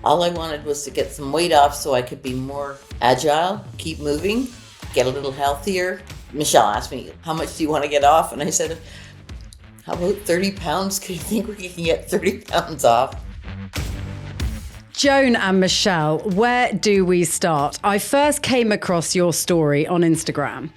All I wanted was to get some weight off so I could be more agile, keep moving, get a little healthier. Michelle asked me, how much do you want to get off? And I said, how about 30 pounds? Do you think we can get 30 pounds off? Joan and Michelle, where do we start? I first came across your story on Instagram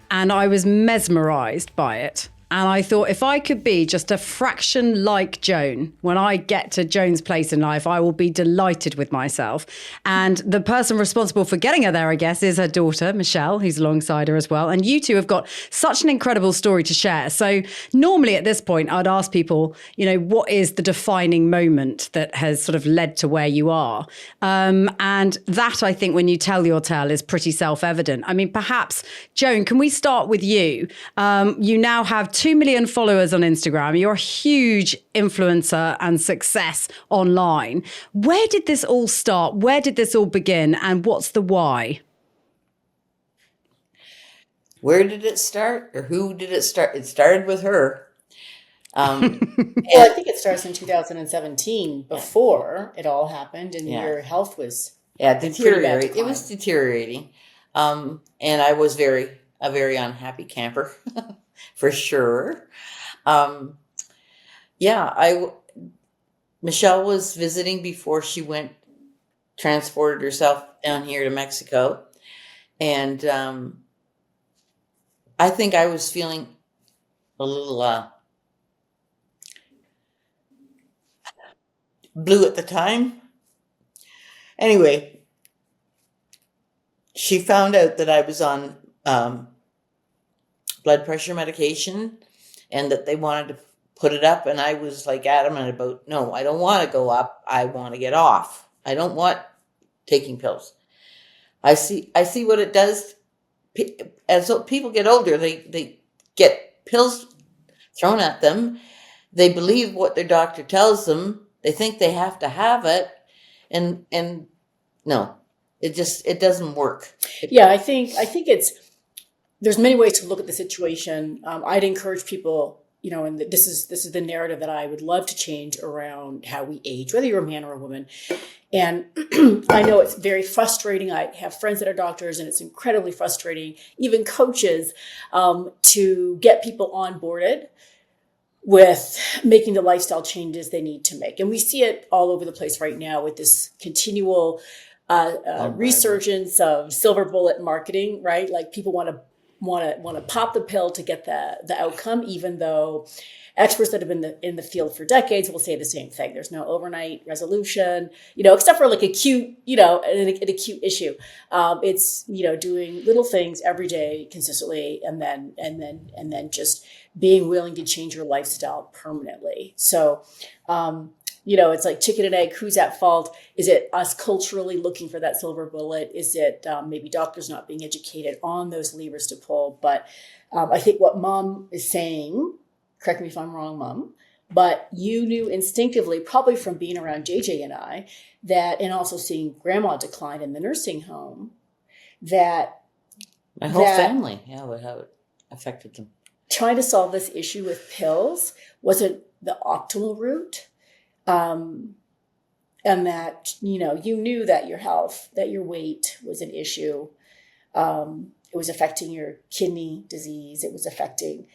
and I was mesmerized by it. And I thought, if I could be just a fraction like Joan, when I get to Joan's place in life, I will be delighted with myself. And the person responsible for getting her there, I guess, is her daughter, Michelle, who's alongside her as well. And you two have got such an incredible story to share. So normally at this point, I'd ask people, what is the defining moment that has sort of led to where you are? And that, I think, when you tell your tale is pretty self-evident. I mean, perhaps, Joan, can we start with you? You now have 2 million followers on Instagram. You're a huge influencer and success online. Where did this all start? Where did this all begin? And what's the why? Where did it start, or who did it start? It started with her. Well, I think it starts in 2017 before it all happened, and your health was deteriorating. It was deteriorating, and I was a very unhappy camper. For sure. Michelle was visiting before she transported herself down here to Mexico. And I think I was feeling a little blue at the time. Anyway, she found out that I was on blood pressure medication and that they wanted to put it up. And I was like adamant about, no, I don't want to go up. I want to get off. I don't want taking pills. I see what it does. As people get older, they get pills thrown at them. They believe what their doctor tells them. They think they have to have it. And no, it doesn't work. Yeah, I think there's many ways to look at the situation. I'd encourage people, and this is the narrative that I would love to change around how we age, whether you're a man or a woman. And I know it's very frustrating. I have friends that are doctors, and it's incredibly frustrating, even coaches, to get people onboarded with making the lifestyle changes they need to make. And we see it all over the place right now with this continual resurgence of silver bullet marketing, right? Like people want to pop the pill to get the outcome, even though experts that have been in the field for decades will say the same thing. There's no overnight resolution, except for like an acute issue. It's doing little things every day consistently, and then just being willing to change your lifestyle permanently. So, it's like chicken and egg. Who's at fault? Is it us culturally looking for that silver bullet? Is it maybe doctors not being educated on those levers to pull? But I think what Mom is saying, correct me if I'm wrong, Mom, but you knew instinctively, probably from being around JJ and I, and also seeing Grandma decline in the nursing home, that my whole family, how it affected them. Trying to solve this issue with pills wasn't the optimal route. And that, you knew that your health, that your weight was an issue. It was affecting your kidney disease. It was affecting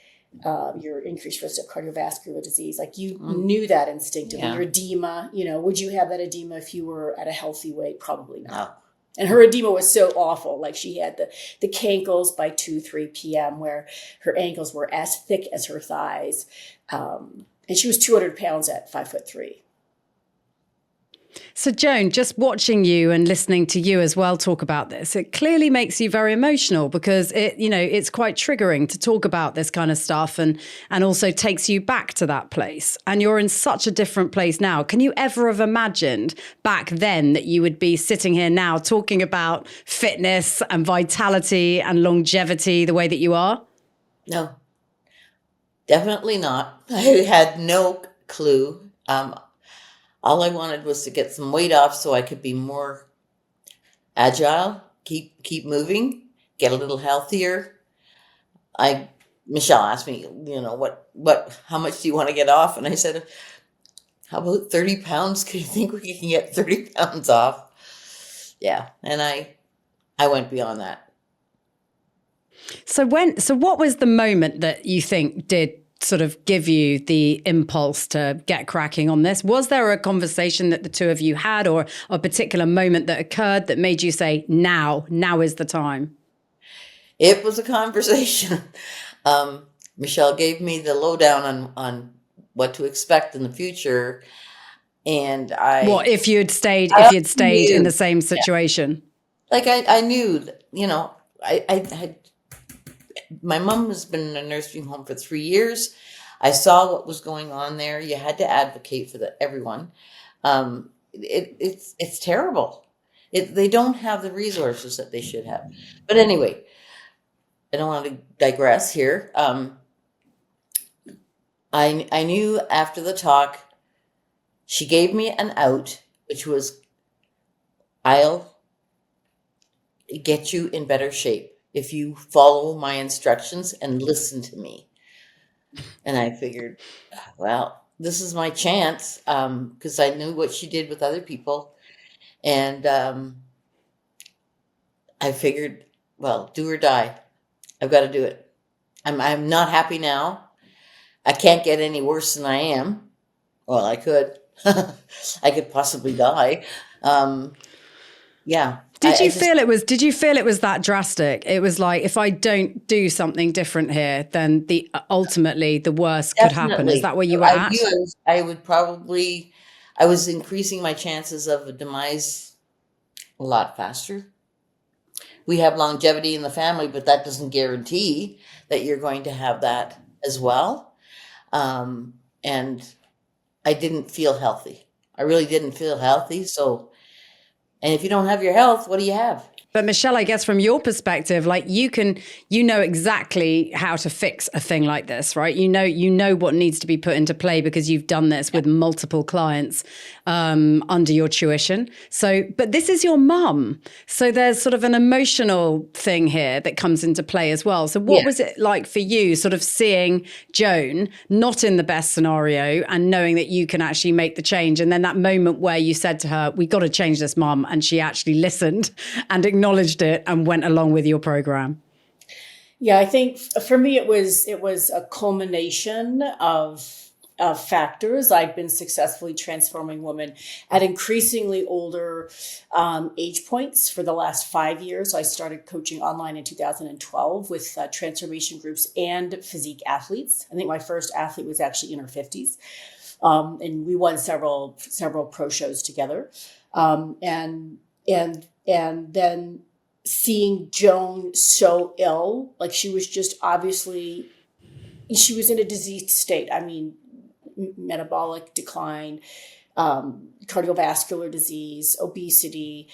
your increased risk of cardiovascular disease. Like you knew that instinctively. Yeah. Your edema, would you have that edema if you were at a healthy weight? Probably not. No. And her edema was so awful. Like she had the cankles by 2-3 p.m. where her ankles were as thick as her thighs. And she was 200 pounds at 5'3". So Joan, just watching you and listening to you as well talk about this, it clearly makes you very emotional because it's quite triggering to talk about this kind of stuff and also takes you back to that place. And you're in such a different place now. Can you ever have imagined back then that you would be sitting here now talking about fitness and vitality and longevity the way that you are? No, definitely not. I had no clue. All I wanted was to get some weight off so I could be more agile, keep moving, get a little healthier. Michelle asked me, how much do you want to get off? And I said, how about 30 pounds? Do you think we can get 30 pounds off? Yeah. And I went beyond that. So what was the moment that you think did sort of give you the impulse to get cracking on this? Was there a conversation that the two of you had, or a particular moment that occurred that made you say, now is the time? It was a conversation. Michelle gave me the lowdown on what to expect in the future. And What if you'd stayed knew. in the same situation? Like I knew that, I had, my mom has been in a nursing home for 3 years. I saw what was going on there. You had to advocate for everyone. It's terrible. They don't have the resources that they should have. But anyway, I don't want to digress here. I knew after the talk, she gave me an out, which was, I'll get you in better shape if you follow my instructions and listen to me. And I figured, well, this is my chance, because I knew what she did with other people. And I figured, well, do or die. I've got to do it. I'm not happy now. I can't get any worse than I am. Well, I could. I could possibly die. Yeah. Did you feel it was that drastic? It was like, if I don't do something different here, then ultimately the worst could happen. Is that where you were at? I was increasing my chances of a demise a lot faster. We have longevity in the family, but that doesn't guarantee that you're going to have that as well. And I didn't feel healthy. I really didn't feel healthy. So, and if you don't have your health, what do you have? But Michelle, I guess from your perspective, like you know exactly how to fix a thing like this, right? You know what needs to be put into play because you've done this with multiple clients under your tuition. So, but this is your mum. So there's sort of an emotional thing here that comes into play as well. So what was it like for you sort of seeing Joan not in the best scenario and knowing that you can actually make the change? And then that moment where you said to her, we got to change this, Mum. And she actually listened and acknowledged it and went along with your program. Yeah, I think for me, it was a culmination of factors. I'd been successfully transforming women at increasingly older age points for the last 5 years. I started coaching online in 2012 with transformation groups and physique athletes. I think my first athlete was actually in her 50s. And we won several pro shows together. And then seeing Joan so ill, like she was just obviously, she was in a diseased state. I mean, metabolic decline, cardiovascular disease, obesity,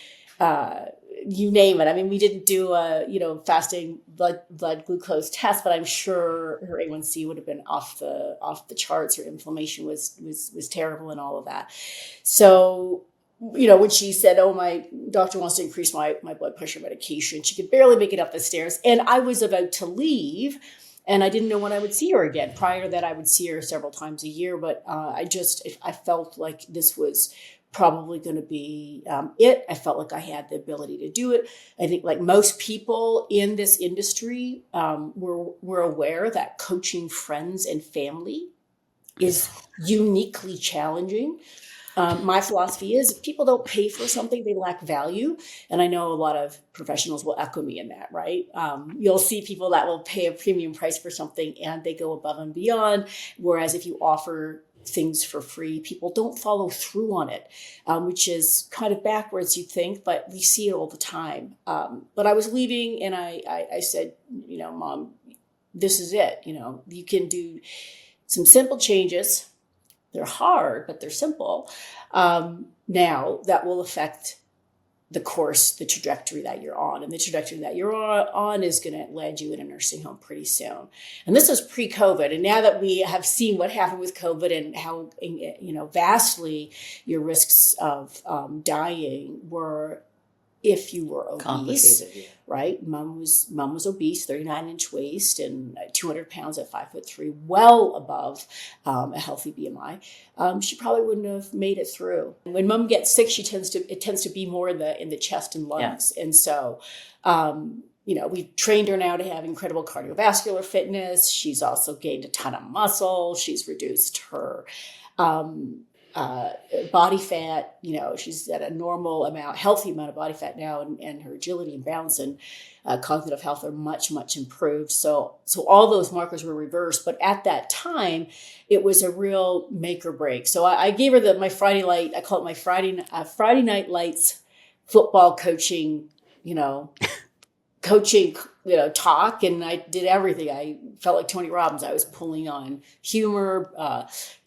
you name it. I mean, we didn't do a, fasting blood glucose test, but I'm sure her A1C would have been off the charts. Her inflammation was terrible and all of that. So, when she said, oh, my doctor wants to increase my blood pressure medication, she could barely make it up the stairs. And I was about to leave and I didn't know when I would see her again. Prior to that, I would see her several times a year, but I felt like this was probably going to be it. I felt like I had the ability to do it. I think like most people in this industry, we're aware that coaching friends and family is uniquely challenging. My philosophy is if people don't pay for something, they lack value. And I know a lot of professionals will echo me in that, right? You'll see people that will pay a premium price for something and they go above and beyond. Whereas if you offer things for free, people don't follow through on it, which is kind of backwards, you think, but we see it all the time. But I was leaving and I said, Mom, this is it. You can do some simple changes. They're hard, but they're simple. Now that will affect the course, the trajectory that you're on. And the trajectory that you're on is going to land you in a nursing home pretty soon. And this was pre-COVID. And now that we have seen what happened with COVID and how, vastly your risks of dying were if you were obese, Complicated. Yeah. right? Mom was obese, 39-inch waist and 200 pounds at 5'3", well above a healthy BMI. She probably wouldn't have made it through. When mom gets sick, it tends to be more in the chest and lungs. Yeah. And so, we've trained her now to have incredible cardiovascular fitness. She's also gained a ton of muscle. She's reduced her body fat. She's at a normal amount, healthy amount of body fat now, and her agility and balance and cognitive health are much, much improved. So all those markers were reversed. But at that time, it was a real make or break. So I gave her my Friday light. I call it my Friday night lights football coaching, talk, and I did everything. I felt like Tony Robbins. I was pulling on humor,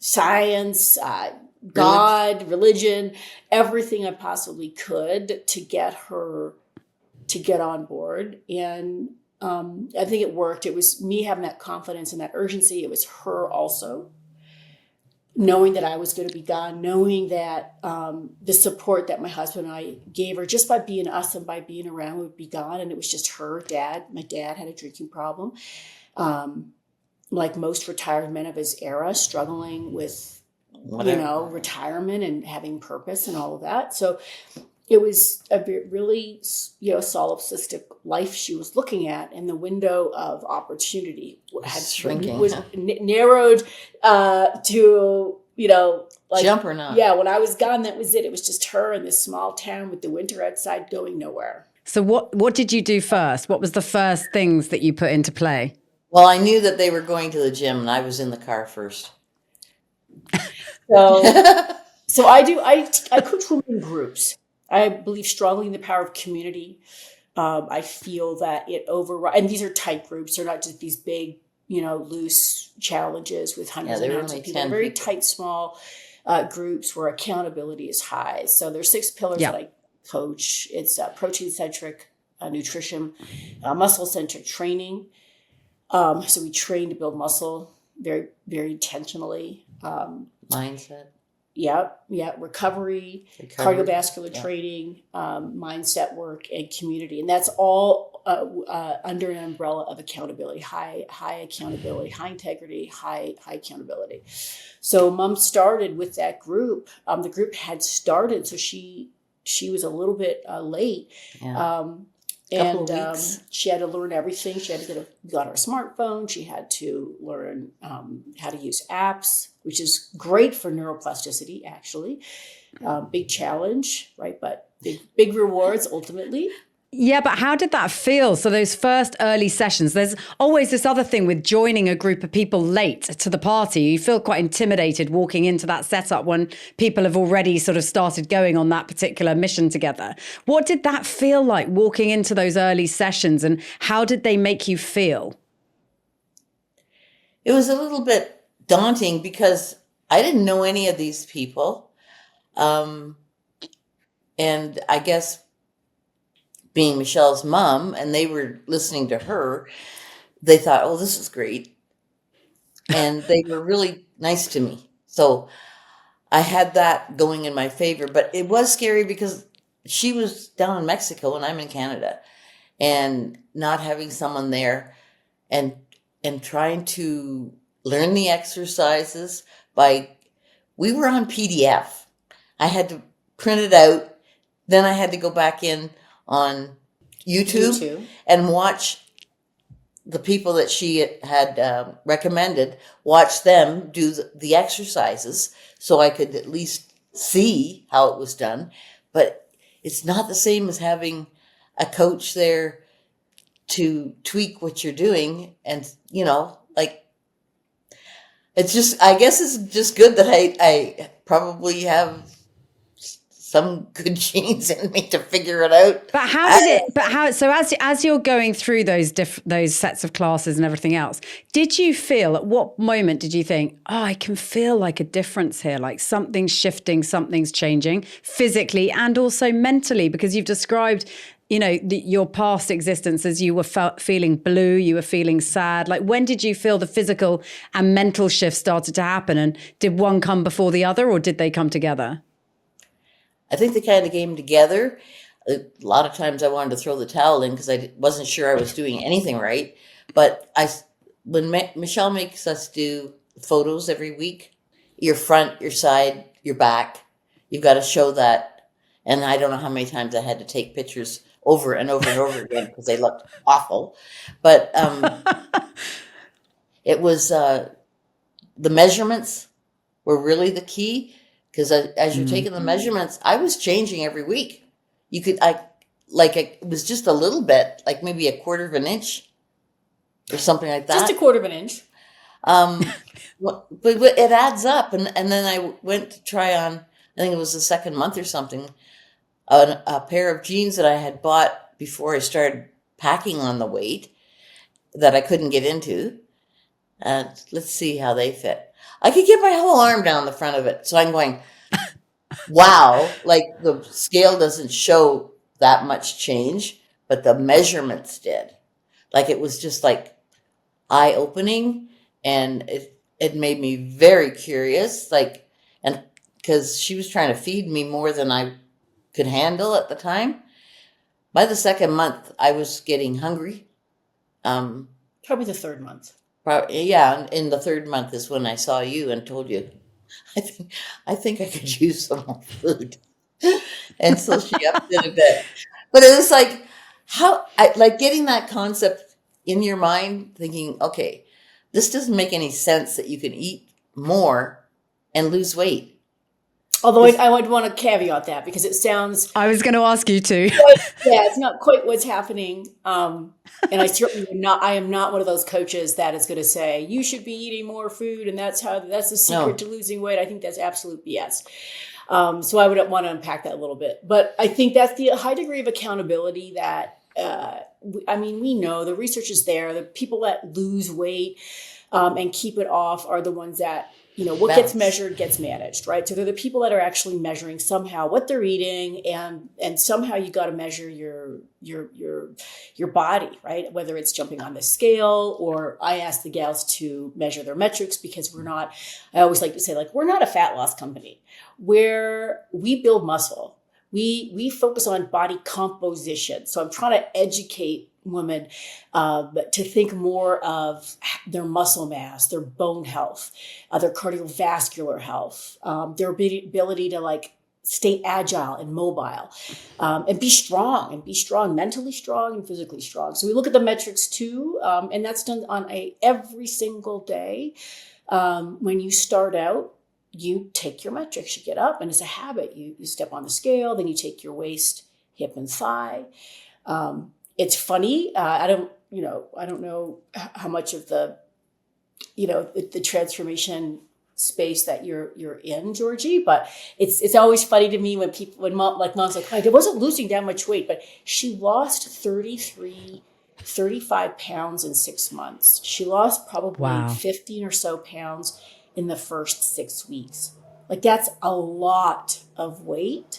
science, God, religion, everything I possibly could to get her to get on board. And I think it worked. It was me having that confidence and that urgency. It was her also knowing that I was going to be gone, knowing that the support that my husband and I gave her just by being us and by being around would be gone. And it was just her dad. My dad had a drinking problem. Like most retired men of his era, struggling with retirement and having purpose and all of that. So it was a really, solipsistic life she was looking at, and the window of opportunity was narrowed to, jump or not. Yeah, when I was gone, that was it. It was just her in this small town with the winter outside going nowhere. So what did you do first? What was the first things that you put into play? Well, I knew that they were going to the gym, and I was in the car first. So I coach women in groups. I believe strongly in the power of community. I feel that it overrides, and these are tight groups. They're not just these big, loose challenges with hundreds and hundreds of people. They're very tight, small groups where accountability is high. So there's 6 pillars that I coach. It's protein-centric nutrition, muscle-centric training. So we train to build muscle very, very intentionally. Mindset. Recovery, cardiovascular training, mindset work, and community. And that's all under an umbrella of accountability, high accountability, high integrity, high accountability. So mom started with that group. The group had started, so she was a little bit late. Yeah. She had to learn everything. She had to got her smartphone. She had to learn how to use apps, which is great for neuroplasticity, actually. Big challenge, right? But big rewards ultimately. Yeah, but how did that feel? So those first early sessions, there's always this other thing with joining a group of people late to the party. You feel quite intimidated walking into that setup when people have already sort of started going on that particular mission together. What did that feel like walking into those early sessions, and how did they make you feel? It was a little bit daunting because I didn't know any of these people. And I guess being Michelle's mom, and they were listening to her, they thought, oh, this is great. And they were really nice to me. So I had that going in my favor. But it was scary because she was down in Mexico and I'm in Canada. And not having someone there and trying to learn the exercises we were on PDF. I had to print it out. Then I had to go back in on YouTube and watch the people that she had recommended, watch them do the exercises so I could at least see how it was done. But it's not the same as having a coach there to tweak what you're doing. And, it's just, I guess it's just good that I probably have some good genes in me to figure it out. But so as you're going through those sets of classes and everything else, did you feel, at what moment did you think, oh, I can feel like a difference here, like something's shifting, something's changing physically and also mentally? Because you've described, your past existence as you were feeling blue, you were feeling sad. Like, when did you feel the physical and mental shift started to happen? And did one come before the other, or did they come together? I think they kind of came together. A lot of times I wanted to throw the towel in because wasn't sure I was doing anything right. But when Michelle makes us do photos every week, your front, your side, your back, you've got to show that. And I don't know how many times I had to take pictures over and over and over again because they looked awful. But it was the measurements were really the key, because as you're taking the measurements, I was changing every week. It was just a little bit, like maybe a quarter of an inch or something like that. Just a quarter of an inch. But it adds up. And then I went to try on, I think it was the second month or something, a pair of jeans that I had bought before I started packing on the weight that I couldn't get into. Let's see how they fit. I could get my whole arm down the front of it. So I'm going, wow, like the scale doesn't show that much change, but the measurements did. Like it was just like eye-opening, and it made me very curious. Like, and because she was trying to feed me more than I could handle at the time. By the second month, I was getting hungry. Probably the third month. Yeah, in the third month is when I saw you and told you, I think I could use some more food. And so she upped it a bit. But it was like, like getting that concept in your mind, thinking, okay, this doesn't make any sense that you can eat more and lose weight. Although I would want to caveat that, because it sounds... I was going to ask you too. It's not quite what's happening. And I certainly I am not one of those coaches that is going to say, you should be eating more food and that's the secret to losing weight. I think that's absolute BS. So I would want to unpack that a little bit. But I think that's the high degree of accountability that, we know the research is there. The people that lose weight and keep it off are the ones that, what gets measured gets managed, right? So they're the people that are actually measuring somehow what they're eating, and somehow you got to measure your body, right? Whether it's jumping on the scale, or I ask the gals to measure their metrics, because I always like to say, like, we're not a fat loss company where we build muscle. We focus on body composition. So I'm trying to educate women to think more of their muscle mass, their bone health, their cardiovascular health, their ability to like stay agile and mobile, and be strong, mentally strong and physically strong. So we look at the metrics too, and that's done on every single day. When you start out, you take your metrics, you get up, and it's a habit. You step on the scale, then you take your waist, hip, and thigh. It's funny. I don't know how much of the transformation space that you're in, Georgie, but it's always funny to me when mom's like, I wasn't losing that much weight, but she lost 35 pounds in 6 months. She lost probably 15 or so pounds in the first 6 weeks. Like, that's a lot of weight.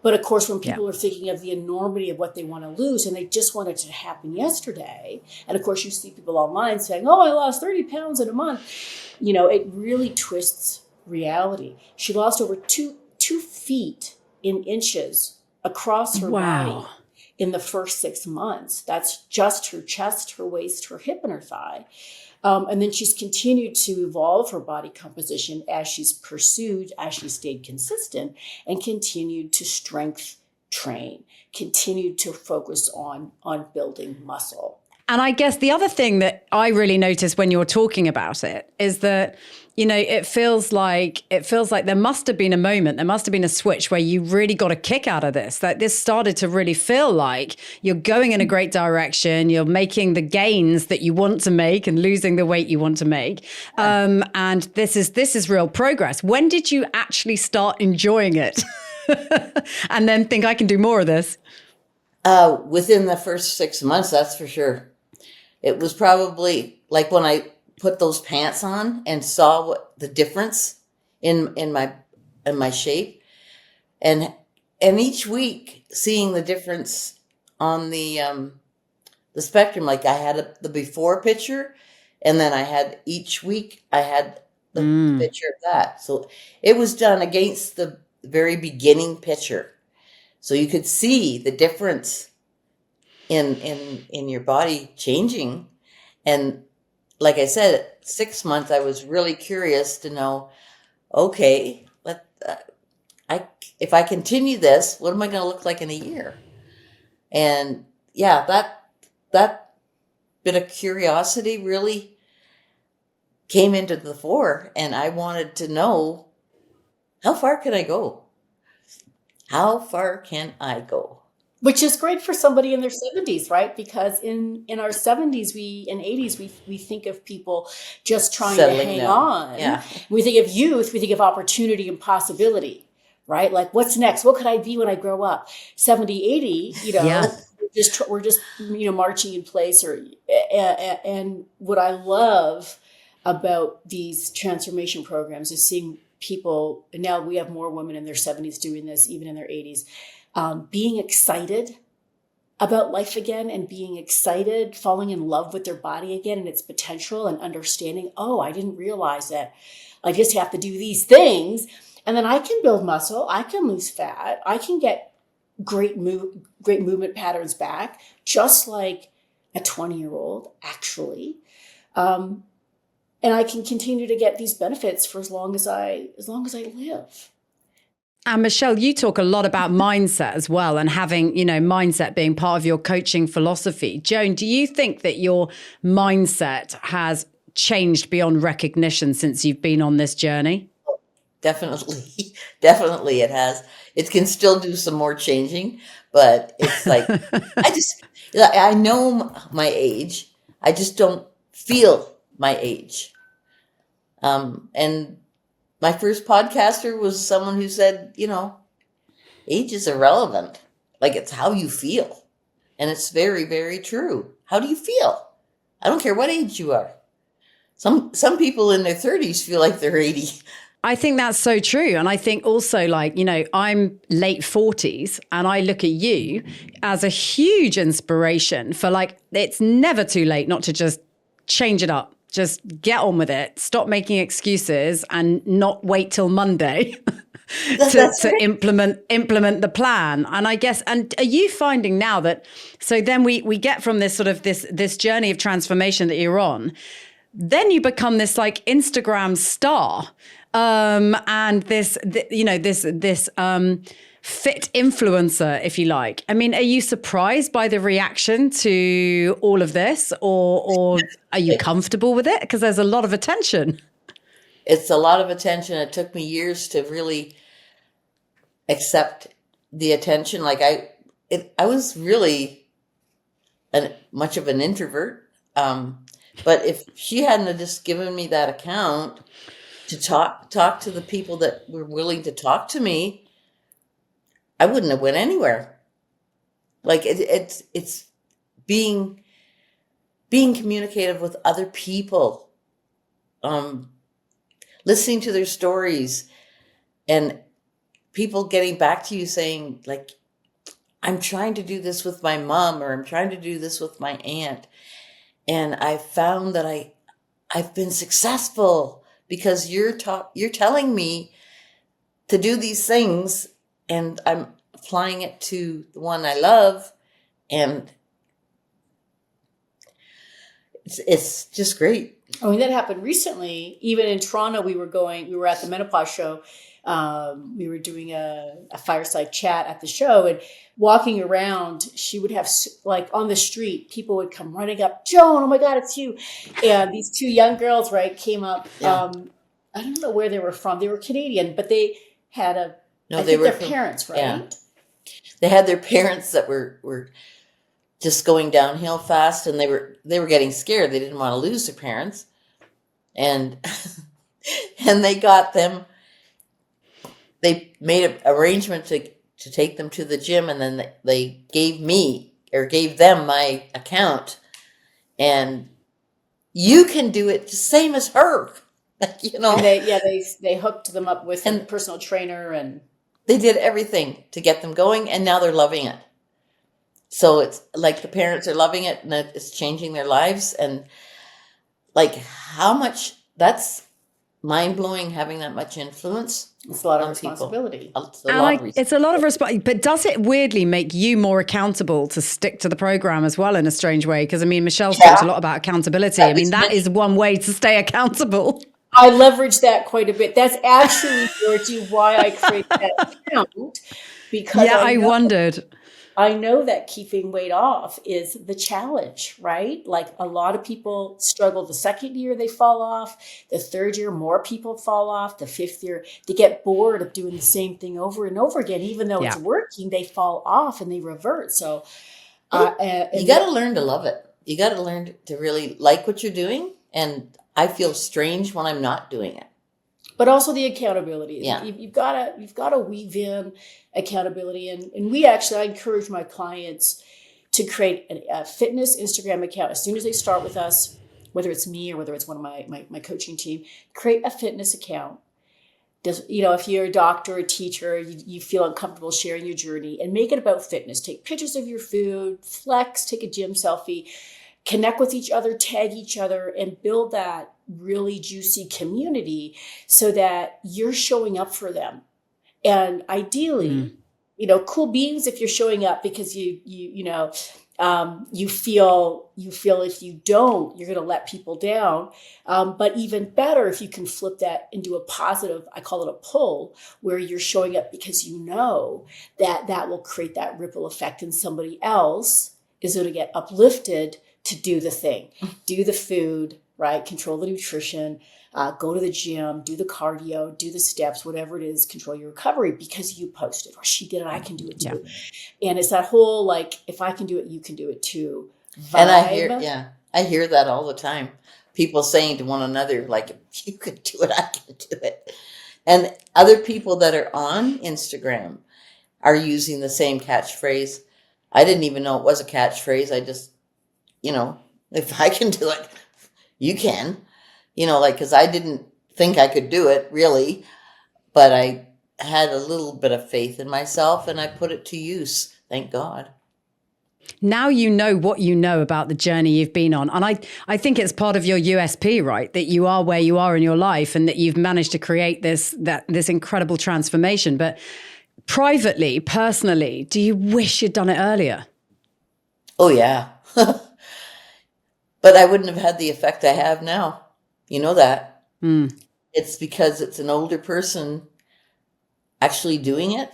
But of course, when people are thinking of the enormity of what they want to lose, and they just want it to happen yesterday, and of course you see people online saying, oh, I lost 30 pounds in a month, it really twists reality. She lost over 2 feet in inches across her body in the first 6 months. That's just her chest, her waist, her hip, and her thigh. And then she's continued to evolve her body composition as she's stayed consistent, and continued to strength train, continued to focus on building muscle. And I guess the other thing that I really noticed when you're talking about it is that, it feels like there must have been a moment, there must have been a switch where you really got a kick out of this, that this started to really feel like you're going in a great direction, you're making the gains that you want to make and losing the weight you want to make. And this is real progress. When did you actually start enjoying it? And then think, I can do more of this? Within the first 6 months, that's for sure. It was probably like when I put those pants on and saw what the difference in my shape, and each week seeing the difference on the spectrum. Like, I had the before picture, and then I had each week I had the picture of that. So it was done against the very beginning picture. So you could see the difference in your body changing. And like I said, at 6 months, I was really curious to know, okay, if I continue this, what am I going to look like in a year? And yeah, that bit of curiosity really came into the fore, and I wanted to know, how far can I go? How far can I go? Which is great for somebody in their 70s, right? Because in our 70s and 80s, we think of people just trying Settling to hang down. on. Yeah. We think of youth, we think of opportunity and possibility, right? Like, what's next? What could I be when I grow up? 70, 80, Yeah. we're just marching in place. And what I love about these transformation programs is seeing people, and now we have more women in their 70s doing this, even in their 80s, being excited about life again, and being excited, falling in love with their body again and its potential, and understanding, oh, I didn't realize that I just have to do these things, and then I can build muscle, I can lose fat, I can get great movement patterns back, just like a 20-year-old, actually. And I can continue to get these benefits for as long as I live. And Michelle, you talk a lot about mindset as well, and having, mindset being part of your coaching philosophy. Joan, do you think that your mindset has changed beyond recognition since you've been on this journey? Definitely. Definitely it has. It can still do some more changing, but it's like, I know my age. I just don't feel my age. And my first podcaster was someone who said, age is irrelevant. Like, it's how you feel. And it's very, very true. How do you feel? I don't care what age you are. Some people in their 30s feel like they're 80. I think that's so true. And I think also, I'm late 40s, and I look at you as a huge inspiration for, it's never too late not to just change it up. Just get on with it. Stop making excuses and not wait till Monday to implement the plan. And I guess, and are you finding now that, so then we get from this sort of this journey of transformation that you're on, then you become this Instagram star, and this fit influencer, if you like. I mean, are you surprised by the reaction to all of this, or are you comfortable with it? Because there's a lot of attention. It's a lot of attention. It took me years to really accept the attention. I was really much of an introvert. But if she hadn't have just given me that account to talk to the people that were willing to talk to me, I wouldn't have went anywhere. It's being communicative with other people, listening to their stories, and people getting back to you saying, I'm trying to do this with my mom, or I'm trying to do this with my aunt. And I found that I've been successful because you're telling me to do these things, and I'm applying it to the one I love, and it's just great. I mean, that happened recently. Even in Toronto, we were at the menopause show. We were doing a fireside chat at the show, and walking around, she would have, on the street, people would come running up, Joan, oh my God, it's you. And these two young girls, right, came up. Yeah. I don't know where they were from. They were Canadian, but they had their parents, right? Yeah. They had their parents that were just going downhill fast, and they were getting scared. They didn't want to lose their parents. And they got them. They made an arrangement to take them to the gym, and then they gave them my account, and you can do it the same as her, And they hooked them up with a personal trainer, and they did everything to get them going, and now they're loving it. So it's like the parents are loving it, and it's changing their lives, and how much that's mind blowing, having that much influence. It's a lot of on people. responsibility. It's a lot of It's a lot of responsibility, but does it weirdly make you more accountable to stick to the program as well in a strange way? Because I mean, Michelle's talked a lot about accountability. I mean, that is one way to stay accountable. I leverage that quite a bit. That's actually, Georgie, why I created that account, because I wondered. I know that keeping weight off is the challenge, right? Like a lot of people struggle the second year, they fall off. The third year, more people fall off. The fifth year, they get bored of doing the same thing over and over again. Even though it's working, they fall off and they revert. So you got to learn to love it. You got to learn to really like what you're doing. And I feel strange when I'm not doing it. But also the accountability. Yeah. You've got to weave in accountability. And I encourage my clients to create a fitness Instagram account as soon as they start with us, whether it's me or whether it's one of my coaching team. Create a fitness account. If you're a doctor, a teacher, you feel uncomfortable sharing your journey, and make it about fitness. Take pictures of your food, flex, take a gym selfie, connect with each other, tag each other, and build that really juicy community so that you're showing up for them. And ideally, cool beans if you're showing up because you feel if you don't, you're going to let people down. But even better if you can flip that into a positive, I call it a pull, where you're showing up because you know that will create that ripple effect, and somebody else is going to get uplifted to do the thing, do the food, right? Control the nutrition, go to the gym, do the cardio, do the steps, whatever it is, control your recovery because you posted, or she did it, I can do it too. Yeah. And it's that whole, like, if I can do it, you can do it too vibe. And I hear that all the time. People saying to one another, like, if you could do it, I can do it. And other people that are on Instagram are using the same catchphrase. I didn't even know it was a catchphrase. I just, if I can do it, you can, because I didn't think I could do it really, but I had a little bit of faith in myself and I put it to use. Thank God. Now you know what you know about the journey you've been on. And I think it's part of your USP, right? That you are where you are in your life and that you've managed to create this incredible transformation. But privately, personally, do you wish you'd done it earlier? Oh, yeah. But I wouldn't have had the effect I have now. You know that. It's because it's an older person actually doing it.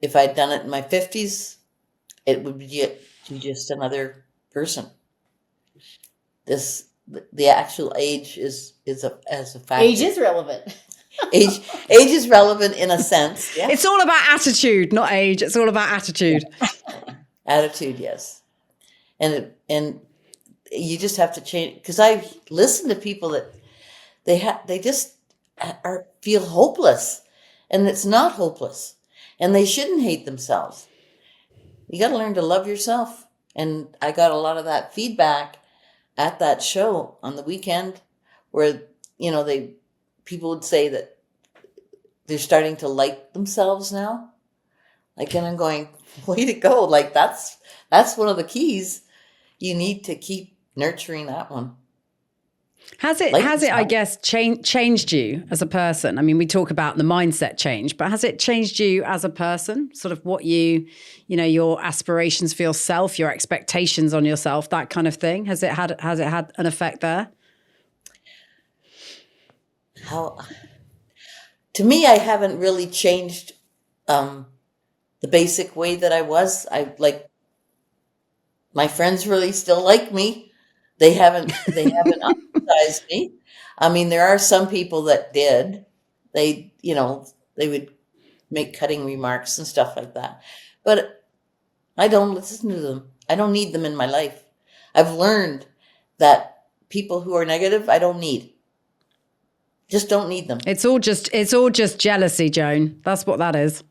If I'd done it in my 50s, it would be just another person. The actual age is a factor. Age is relevant. Age is relevant in a sense. Yeah. It's all about attitude, not age. It's all about attitude. Attitude, yes. And you just have to change, because I listen to people that they just feel hopeless, and it's not hopeless, and they shouldn't hate themselves. You got to learn to love yourself. And I got a lot of that feedback at that show on the weekend where, people would say that they're starting to like themselves now. Like, and I'm going, way to go. Like, that's one of the keys. You need to keep nurturing that one. Has it, I guess, changed you as a person? I mean, we talk about the mindset change, but has it changed you as a person? Sort of what your aspirations for yourself, your expectations on yourself, that kind of thing. Has it had an effect there? To me, I haven't really changed the basic way that I was. My friends really still like me. They haven't ostracized me. I mean, there are some people that did. They would make cutting remarks and stuff like that. But I don't listen to them. I don't need them in my life. I've learned that people who are negative, I don't need. Just don't need them. It's all just jealousy, Joan. That's what that is.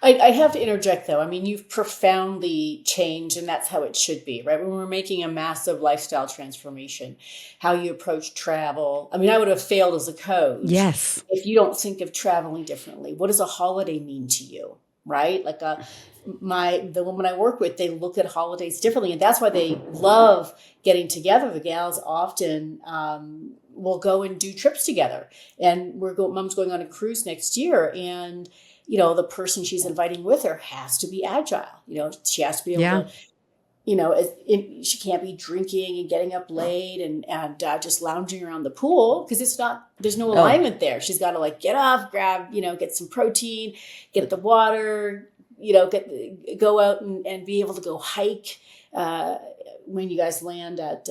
I have to interject, though. I mean, you've profoundly changed, and that's how it should be, right? When we're making a massive lifestyle transformation, how you approach travel. I mean, I would have failed as a coach. Yes. If you don't think of traveling differently. What does a holiday mean to you, right? Like the woman I work with, they look at holidays differently, and that's why they love getting together. The gals often, we'll go and do trips together. And mom's going on a cruise next year. And, the person she's inviting with her has to be agile. She has to be able to, she can't be drinking and getting up late and just lounging around the pool, because there's no alignment there. She's got to get up, grab, get some protein, get at the water, go out and be able to go hike when you guys land at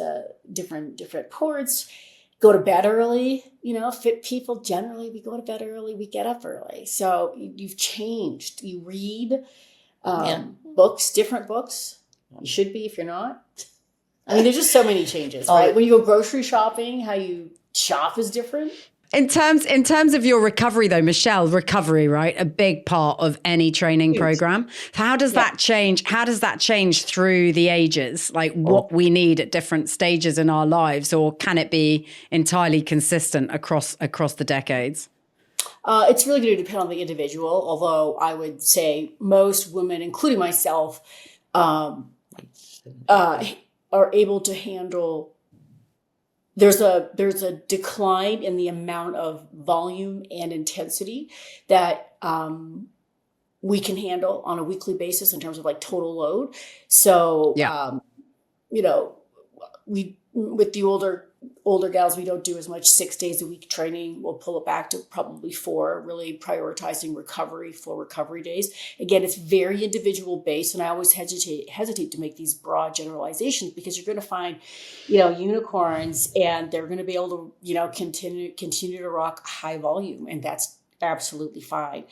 different ports. Go to bed early. Fit people generally, we go to bed early, we get up early. So you've changed. You read books, different books. You should be if you're not. I mean, there's just so many changes, right? When you go grocery shopping, how you shop is different. In terms of your recovery, though, Michelle, recovery, right? A big part of any training program. How does that change? How does that change through the ages? What we need at different stages in our lives, or can it be entirely consistent across the decades? It's really going to depend on the individual. Although I would say most women, including myself, are able to handle. There's a decline in the amount of volume and intensity that we can handle on a weekly basis in terms of total load. So, we with the older gals, we don't do as much 6 days a week training. We'll pull it back to probably 4, really prioritizing recovery, 4 recovery days. Again, it's very individual based, and I always hesitate to make these broad generalizations, because you're going to find, unicorns, and they're going to be able to, continue to rock high volume, and that's absolutely fine.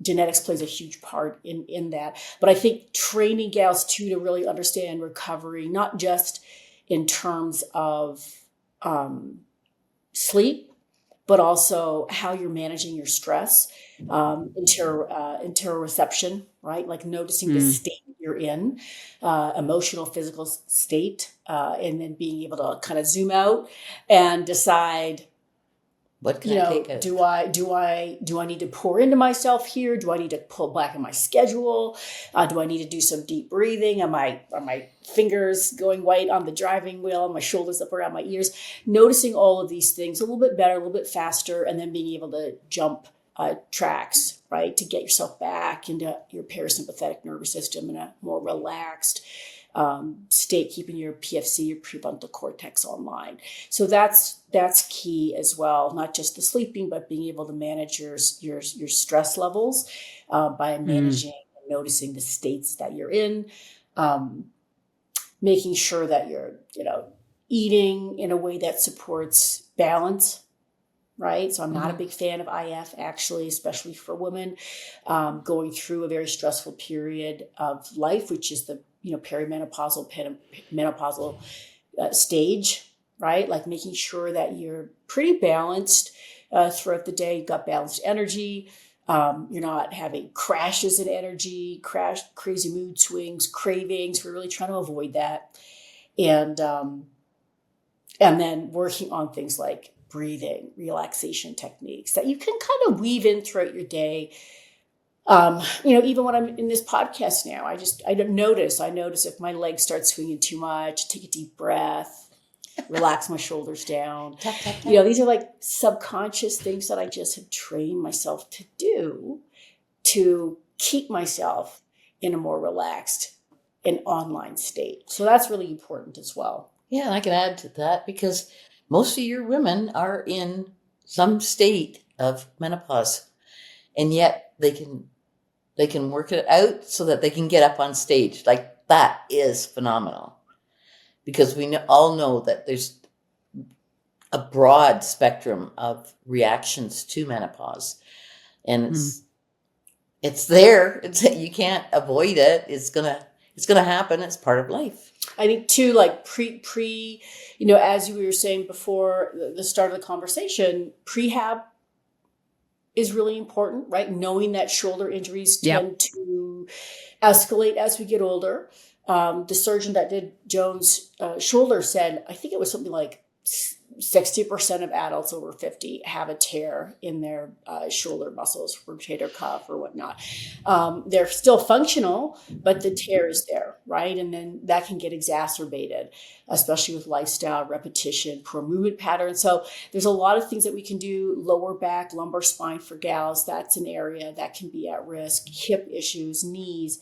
Genetics plays a huge part in that. But I think training gals too to really understand recovery, not just in terms of sleep, but also how you're managing your stress, interoception, right? Noticing the state you're in, emotional, physical state, and then being able to kind of zoom out and decide, what can I take out? Do I need to pour into myself here? Do I need to pull back on my schedule? Do I need to do some deep breathing? Are my fingers going white on the driving wheel? Are my shoulders up around my ears? Noticing all of these things a little bit better, a little bit faster, and then being able to jump tracks, right? To get yourself back into your parasympathetic nervous system in a more relaxed state, keeping your PFC, your prefrontal cortex online. So that's key as well. Not just the sleeping, but being able to manage your stress levels by managing and noticing the states that you're in, making sure that you're eating in a way that supports balance. Right. So I'm not a big fan of IF, actually, especially for women going through a very stressful period of life, which is the perimenopausal, menopausal stage, right? Making sure that you're pretty balanced throughout the day. You've got balanced energy. You're not having crashes in energy, crazy mood swings, cravings. We're really trying to avoid that. And then working on things like breathing, relaxation techniques that you can kind of weave in throughout your day. Even when I'm in this podcast now, I notice if my legs start swinging too much, take a deep breath, relax my shoulders down. Tap, tap, tap. These are subconscious things that I just have trained myself to do to keep myself in a more relaxed and online state. So that's really important as well. Yeah, and I can add to that, because most of your women are in some state of menopause, and yet they can work it out so that they can get up on stage. That is phenomenal, because we all know that there's a broad spectrum of reactions to menopause, and it's there. You can't avoid it. It's gonna happen. It's part of life. I think too, pre, as you were saying before the start of the conversation, prehab is really important, right? Knowing that shoulder injuries tend to escalate as we get older. The surgeon that did Joan's shoulder said, I think it was something like 60% of adults over 50 have a tear in their shoulder muscles, rotator cuff or whatnot. They're still functional, but the tear is there, right? And then that can get exacerbated, especially with lifestyle, repetition, poor movement patterns. So there's a lot of things that we can do. Lower back, lumbar spine for gals, that's an area that can be at risk. Hip issues, knees.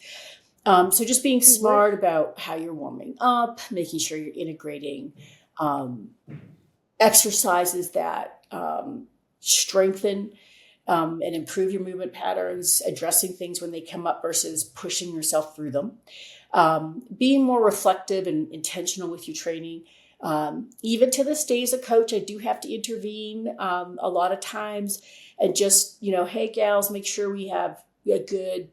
So just being smart about how you're warming up, making sure you're integrating exercises that strengthen and improve your movement patterns, addressing things when they come up versus pushing yourself through them, being more reflective and intentional with your training. Even to this day as a coach, I do have to intervene a lot of times and just, hey, gals, make sure we have a good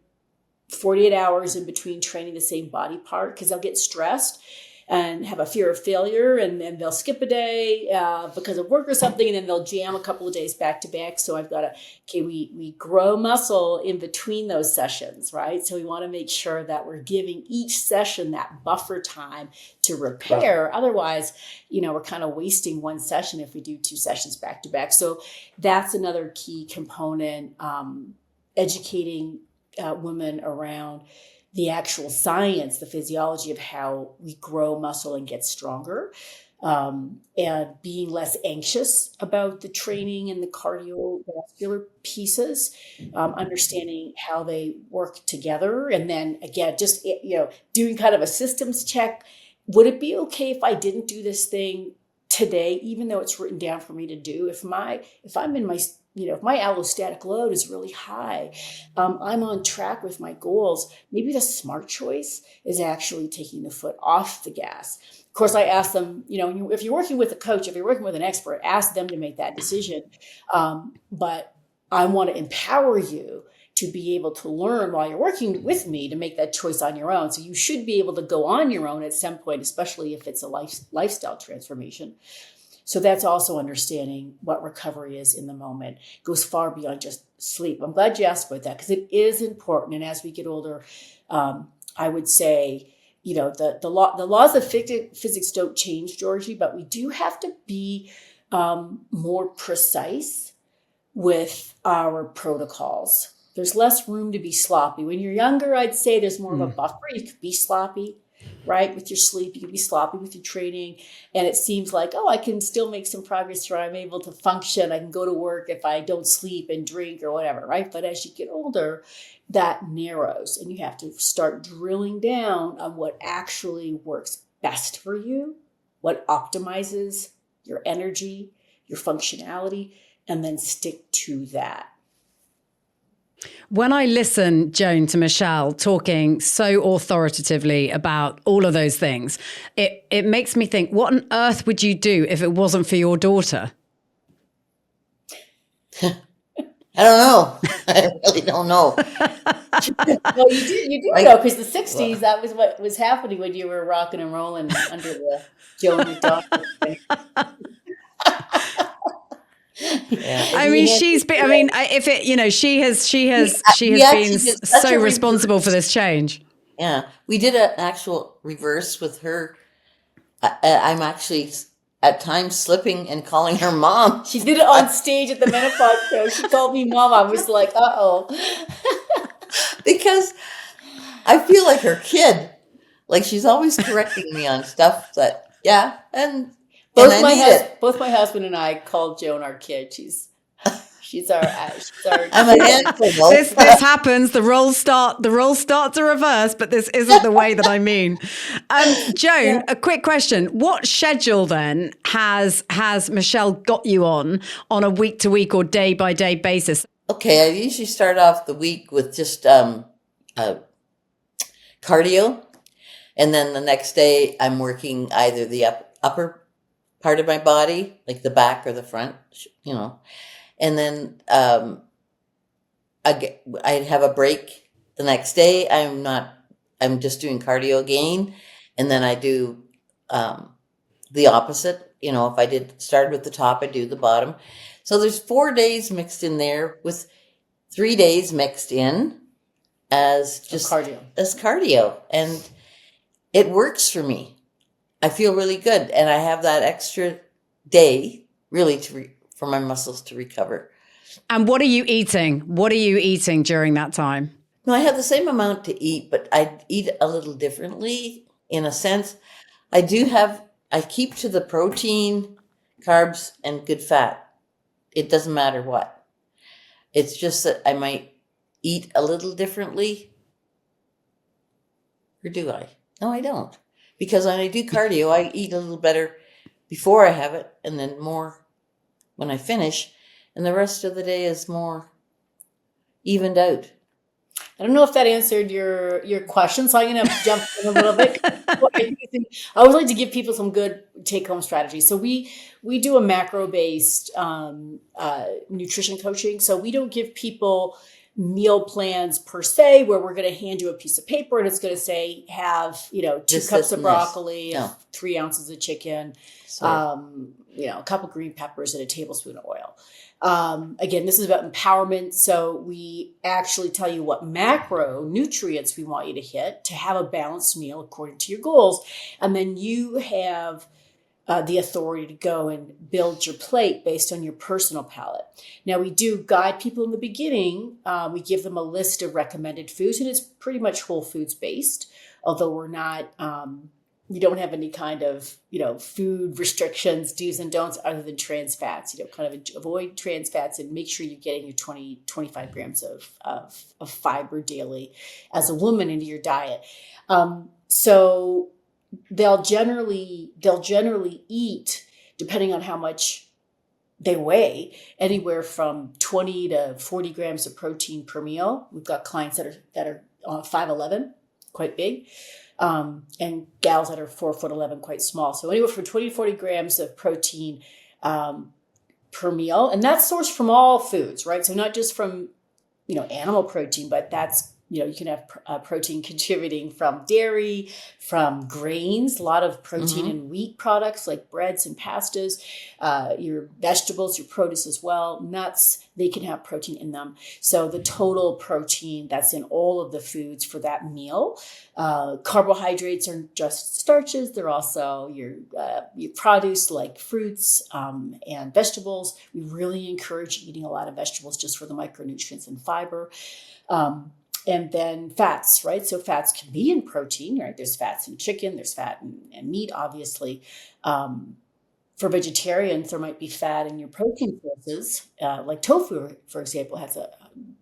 48 hours in between training the same body part, because they'll get stressed and have a fear of failure, and then they'll skip a day because of work or something, and then they'll jam a couple of days back to back. So I've got to, we grow muscle in between those sessions, right? So we want to make sure that we're giving each session that buffer time to repair. Otherwise, we're kind of wasting one session if we do 2 sessions back to back. So that's another key component, educating women around the actual science, the physiology of how we grow muscle and get stronger, and being less anxious about the training and the cardiovascular pieces, understanding how they work together. And then again, just, doing kind of a systems check. Would it be okay if I didn't do this thing today, even though it's written down for me to do? If I'm in my if my allostatic load is really high, I'm on track with my goals, maybe the smart choice is actually taking the foot off the gas. Of course, I ask them, if you're working with a coach, if you're working with an expert, ask them to make that decision. But I want to empower you to be able to learn while you're working with me to make that choice on your own. So you should be able to go on your own at some point, especially if it's a lifestyle transformation. So that's also understanding what recovery is in the moment. It goes far beyond just sleep. I'm glad you asked about that, because it is important. And as we get older, I would say, the laws of physics don't change, Georgie, but we do have to be more precise with our protocols. There's less room to be sloppy. When you're younger, I'd say there's more of a buffer. You could be sloppy, right? With your sleep, you can be sloppy with your training. And it seems like, I can still make some progress where I'm able to function. I can go to work if I don't sleep and drink or whatever, right? But as you get older, that narrows, and you have to start drilling down on what actually works best for you, what optimizes your energy, your functionality, and then stick to that. When I listen, Joan, to Michelle talking so authoritatively about all of those things, it makes me think, what on earth would you do if it wasn't for your daughter? I don't know. I really don't know. Well, you do know, because the 60s, that was what was happening when you were rocking and rolling under the Joan MacDonald. Yeah. She has been so responsible for this change. Yeah, we did an actual reverse with her. I'm actually at times slipping and calling her mom. She did it on stage at the menopause show. She called me mom. I was like, uh-oh. Because I feel like her kid. Like, she's always correcting me on stuff that, and both my husband and I called Joan our kid. She's our I'm a handful. This happens. The roles start to reverse, but this isn't the way that I mean. Joan, a quick question. What schedule then has Michelle got you on a week to week or day by day basis? Okay, I usually start off the week with just cardio, and then the next day I'm working either the upper part of my body, like the back or the front, and then I have a break the next day. I'm just doing cardio again, and then I do the opposite. If I started with the top, I do the bottom. So there's 4 days mixed in there with 3 days mixed in as cardio. And it works for me. I feel really good. And I have that extra day, really, for my muscles to recover. And what are you eating? What are you eating during that time? No, I have the same amount to eat, but I eat a little differently in a sense. I keep to the protein, carbs, and good fat. It doesn't matter what. It's just that I might eat a little differently. Or do I? No, I don't. Because when I do cardio, I eat a little better before I have it and then more when I finish. And the rest of the day is more evened out. I don't know if that answered your question, so I'm going to jump in a little bit. I would like to give people some good take-home strategies. So we do a macro-based nutrition coaching. So we don't give people meal plans per se, where we're going to hand you a piece of paper and it's going to say have 2 cups of broccoli, 3 ounces of chicken, a cup of green peppers, and a tablespoon of oil. Again, this is about empowerment. So we actually tell you what macronutrients we want you to hit to have a balanced meal according to your goals. And then you have the authority to go and build your plate based on your personal palate. Now, we do guide people in the beginning. We give them a list of recommended foods, and it's pretty much whole foods based, although we're not, we don't have any kind of, food restrictions, do's and don'ts other than trans fats, kind of avoid trans fats and make sure you're getting your 25 grams of fiber daily as a woman into your diet. So they'll generally eat, depending on how much they weigh, anywhere from 20 to 40 grams of protein per meal. We've got clients that are 5'11", quite big. And gals that are 4'11", quite small. So anywhere from 20 to 40 grams of protein per meal. And that's sourced from all foods, right? So not just from, animal protein, but that's, you can have protein contributing from dairy, from grains, a lot of protein in wheat products like breads and pastas, your vegetables, your produce as well, nuts, they can have protein in them. So the total protein that's in all of the foods for that meal. Carbohydrates are just starches. They're also your produce like fruits and vegetables. We really encourage eating a lot of vegetables just for the micronutrients and fiber. And then fats, right? So fats can be in protein, right? There's fats in chicken, there's fat in meat, obviously. For vegetarians, there might be fat in your protein sources, like tofu, for example, has a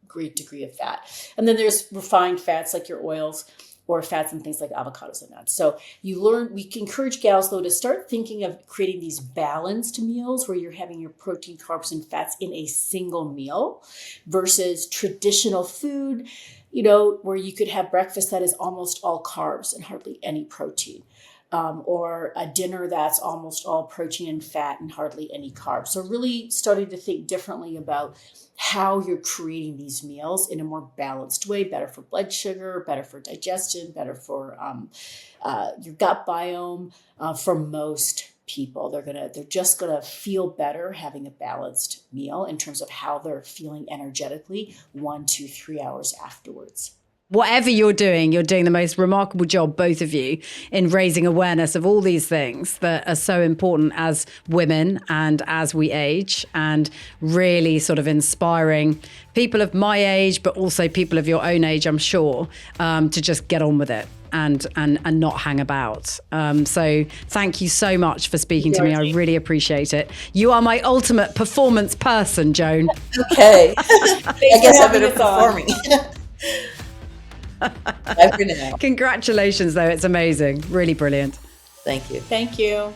great degree of fat. And then there's refined fats like your oils or fats and things like avocados and nuts. So we can encourage gals, though, to start thinking of creating these balanced meals where you're having your protein, carbs, and fats in a single meal versus traditional food, where you could have breakfast that is almost all carbs and hardly any protein, or a dinner that's almost all protein and fat and hardly any carbs. So really starting to think differently about how you're creating these meals in a more balanced way, better for blood sugar, better for digestion, better for your gut biome. For most people, they're just gonna feel better having a balanced meal in terms of how they're feeling energetically 1, 2, 3 hours afterwards. Whatever you're doing the most remarkable job, both of you, in raising awareness of all these things that are so important as women and as we age, and really sort of inspiring people of my age, but also people of your own age, I'm sure, to just get on with it and not hang about. So thank you so much for speaking to me. I really appreciate it. You are my ultimate performance person, Joan. Okay. I guess I'm better performing. I've been out. Congratulations, though. It's amazing. Really brilliant. Thank you. Thank you.